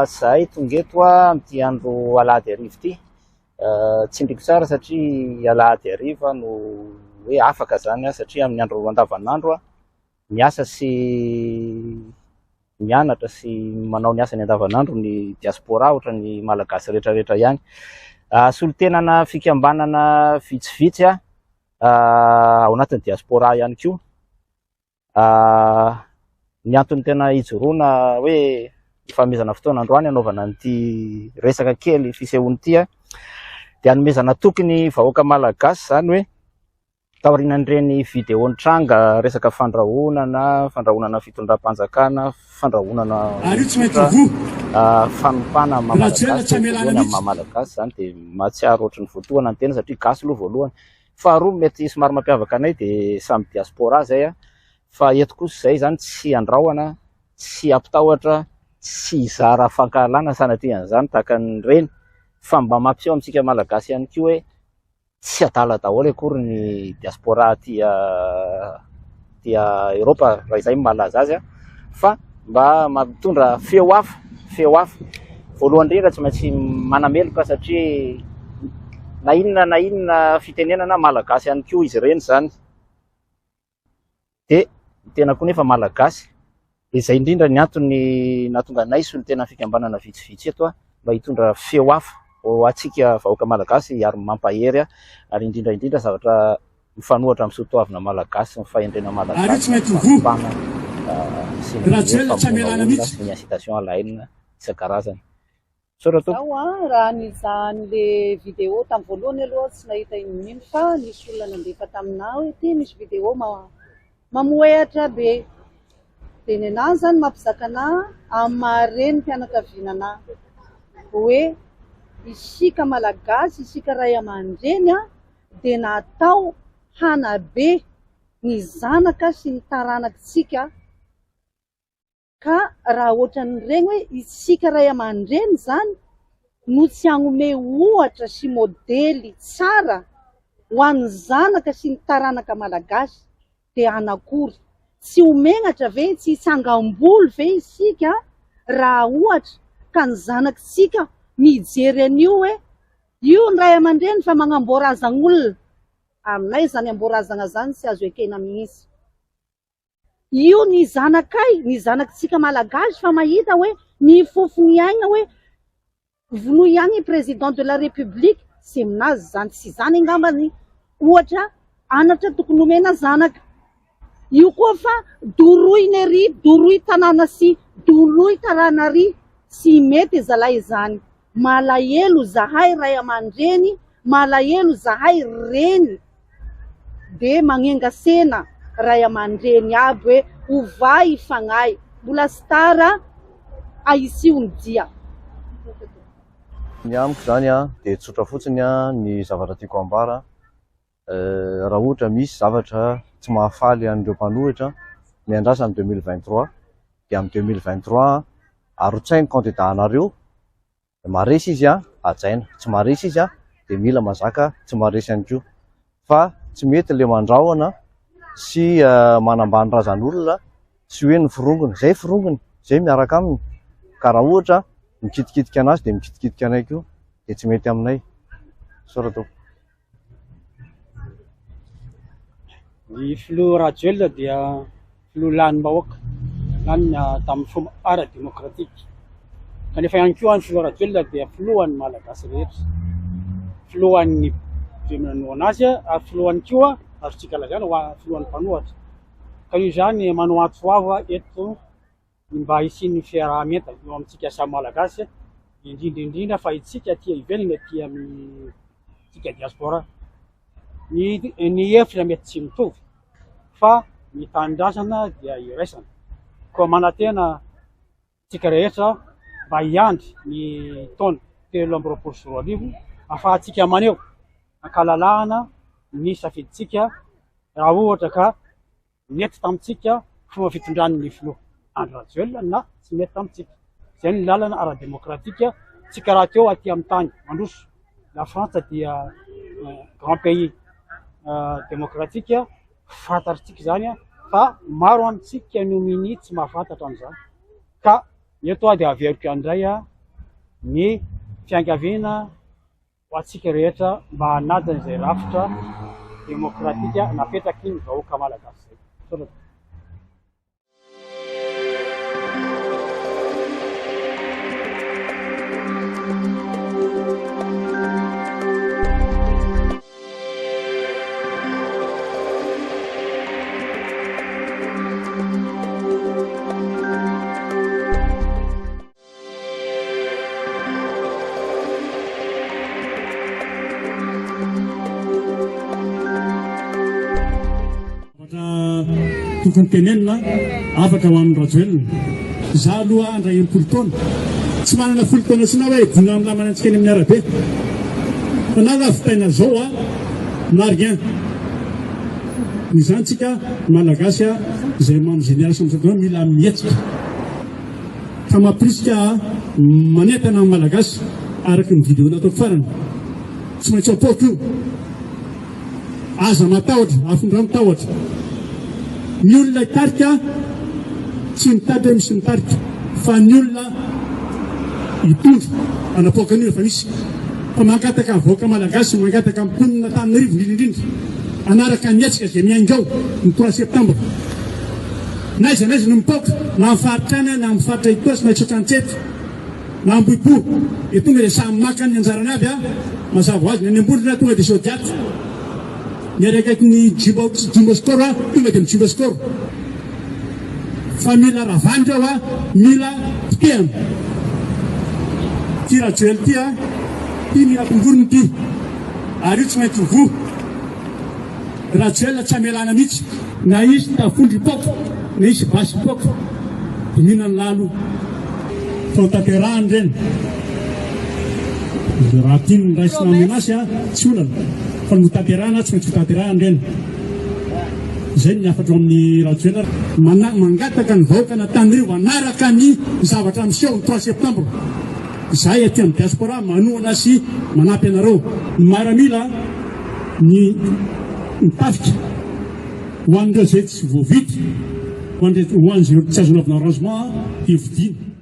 zahay tonga eto amin'ity andro alahady arivo ity. Tsy indriko tsara satria alahady ariva no hoe afaka zany satria amin'ny andro andavanandro miasa sy mianatra sy manao ny asany andavanandro ny diaspora ohatra ny malagasy rehetrarehetra ihany. Solotenana fikambanana vitsivitsy ao anatin'ny diaspora ihany koa. Ny antony tena hijoroana hoe ifanomezana fotoana androany anaovana an'ity resaka kely fisehoany ity dia hanomezana toky ny vahoaka malagasy zany hoe taorianan'ireny videon'ny tranga resaka fandrahonana fitondram-panjakana, fandrahonana fanompana malagasy amin'ny malagasy zany dia mahatsiaro ohatry ny voatoana ny tena satria gasy aloha voalohany. Faharoa mety somary mampiavaka anay dia samy diaspora zay fa eto kosa zay zany tsy andrahona, tsy ampitahotra, tsy hizara fankahalana sanatria tahaka an'ireny fa mba mampiseho amintsika malagasy ihany koa hoe tsy adala daholo akory ny diaspora tia Eropa raha izay malaza azy fa mba mampitondra feo hafa. Voalohany indrindra tsy maintsy manameloka satria na inona fitenenana malagasy ihany koa izy ireny zany. Dia tena koa nefa malagasy. Izay indrindra ny antony nahatonga anay solitena fikambanana vitsivitsy eto mba hitondra feo hafa ho antsika vahoaka malagasy ary mampahery ary indrindra zavatra mifanohitra amin'ny soatoavina malagasy, ny fahendrena malagasy, sy ny incitation à la haine isan-karazany. Raha nizahan'le vidéo tamin'ny voalohany aloha tsy nahita inonino fa nisy olona nandefa taminao hoe ity misy vidéo mamoehatra be. Dia ny anahy zany mampizaka anahy amin'ny mahareny mpianakavianana hoe isika malagasy, isika ray aman-dreny dia natao hanabe ny zanaka sy ny taranakitsika. Ka raha ohatran'ireny hoe isika ray aman-dreny zany no tsy hanome ohatra sy modely tsara ho an'ny zanaka sy ny taranaka malagasy dia anakory? Tsy homenatra ve, tsy hitsangam-bolo ve isika raha ohatra ka ny zanakitsika mijery an'io hoe io ny ray aman-dreny fa manamboarazan'olona. Aminay zany amboarazana zany tsy azo ekena mihitsy. Io ny zanakay, ny zanakitsika malagasy fa mahita hoe ny fofony aina hoe vono ihany président de la république, sy aminazy zany tsy zany angambany ohatra anatra tokony omena zanaka. Io koa fa doroy ny ery, doroy tanàna sy doroy tarana ary sy mety zalahy zany. Malahelo zahay ray aman-dreny, malahelo zahay reny dia magnengasena ray aman-dreny aby hoe ovay ifagnahy, mbola sy tara ahisiony dia. Ny amiko zany dia tsotra fotsiny ny zavatra tiako ambara. Raha ohatra misy zavatra tsy mahafaly an'ireo mpanohitra miandrasa amin'ny 2023 dia amin'ny 2023 arotsainy candidat anareo, maresy izy hajaina, tsy maresy izy dia mila mazaka tsy maresy ihany koa. Fa tsy mety le mandrahona sy manambany razan'olona sy hoe ny firongony, zay firongony, zay miaraka aminy. Ka raha ohatra mikitikitika anazy dia mikitikitika anay koa dia tsy mety aminay. Soratao. Ny filoha Rajoelina dia filoha lanin'ny vahoaka, lanina tamin'ny fomba ara-demokratika. Kanefa ihany koa ny filoha Rajoelina dia filohan'ny malagasy rehetra, filohan'ny manao anazy ary filohan'ny koa azotsika lazaina ho filohan'ny mpanohatra. Ka io zany manao antsoava eto mba hisian'ny fiaraha-mientana eo amintsika samy malagasy, indrindra fa itsika tia ivelany aty amin'ny tsika diaspora. Ny hevitra mety tsy mitovy fa ny tanindrazana dia iraisana. Koa manantena tsika rehetra mba hiandry ny taona 2024 ahafahantsika maneho ankalalahana ny safiditsika raha ohatra ka mety tamintsika fomba fitondran'ny filoha Andry Rajoelina na tsy mety tamintsika. Izay ny lalana ara-demokratika tsika raha teo aty amin'ny tany mandroso. La France dia grand pays demokratika, fantatritsika zany fa maro amintsika no miny tsy mahafantatra an'izany. Ka eto dia averiko andray ny fiankaviana ho antsika rehetra mba hanajan'izay rafitra demokratika napetraky ny vahoaka malagasy zay. Tokony tenenina afaka ho amin'ny rajoelina za aloha andray mpolo taona tsy manana folo taona sy na hoe dina amin'ny lamana antsika eny amin'ny arabe fa na lavitaina zao a na rien izantsika malagasy izay mamigénération misadona mila mietsika ka mampirisika manentana amin'ny malagasy araky ny vidéo nataoko farany tsy maintsy apoko io aza matahotra afindra mitahotra ny olona hitarika tsy mitady hoe misy mitarika fa ny olona hitondra anapoakan'io efa misy fa mangataka vahoaka malagasy mangataka mponina tamin'arivo indrindrindrindra anaraka nietsika zay miaingao ny 3 septembre naiza naiza no mipoaka na mifaritra any na mifaritra itosy na itsokantsety na amboipo e tonga dia samy makany ny anjarany aby a mazava ho azy ny any ambondrina tonga dia sodiaty ny arakaiky ny jimboscor a tonga dia mijimboscor fa mila ravandra ao a mila pitehana ty rajoely ty a ty mila tongorony ty ary io tsy maintsy vo rajoely tsy amelana mihitsy na izy tafondry poko na izy basy poko dia mihinany lalo fao tanterahany reny raha tiany raisina amenasy a tsy olana fa no tanterahana tsy maintsy tanterahany reny zay ny afatro amin'ny rajoela mangataka ny vahoaka natanyrivo anaraka ny zavatra miseho ny 3 septembre zay aty amin'ny diaspora manohana sy manampy anareo ny maramila ny mitafika ho an'ireo zay tsy voavity ho an'izay tsy azonavina arrangement hividiny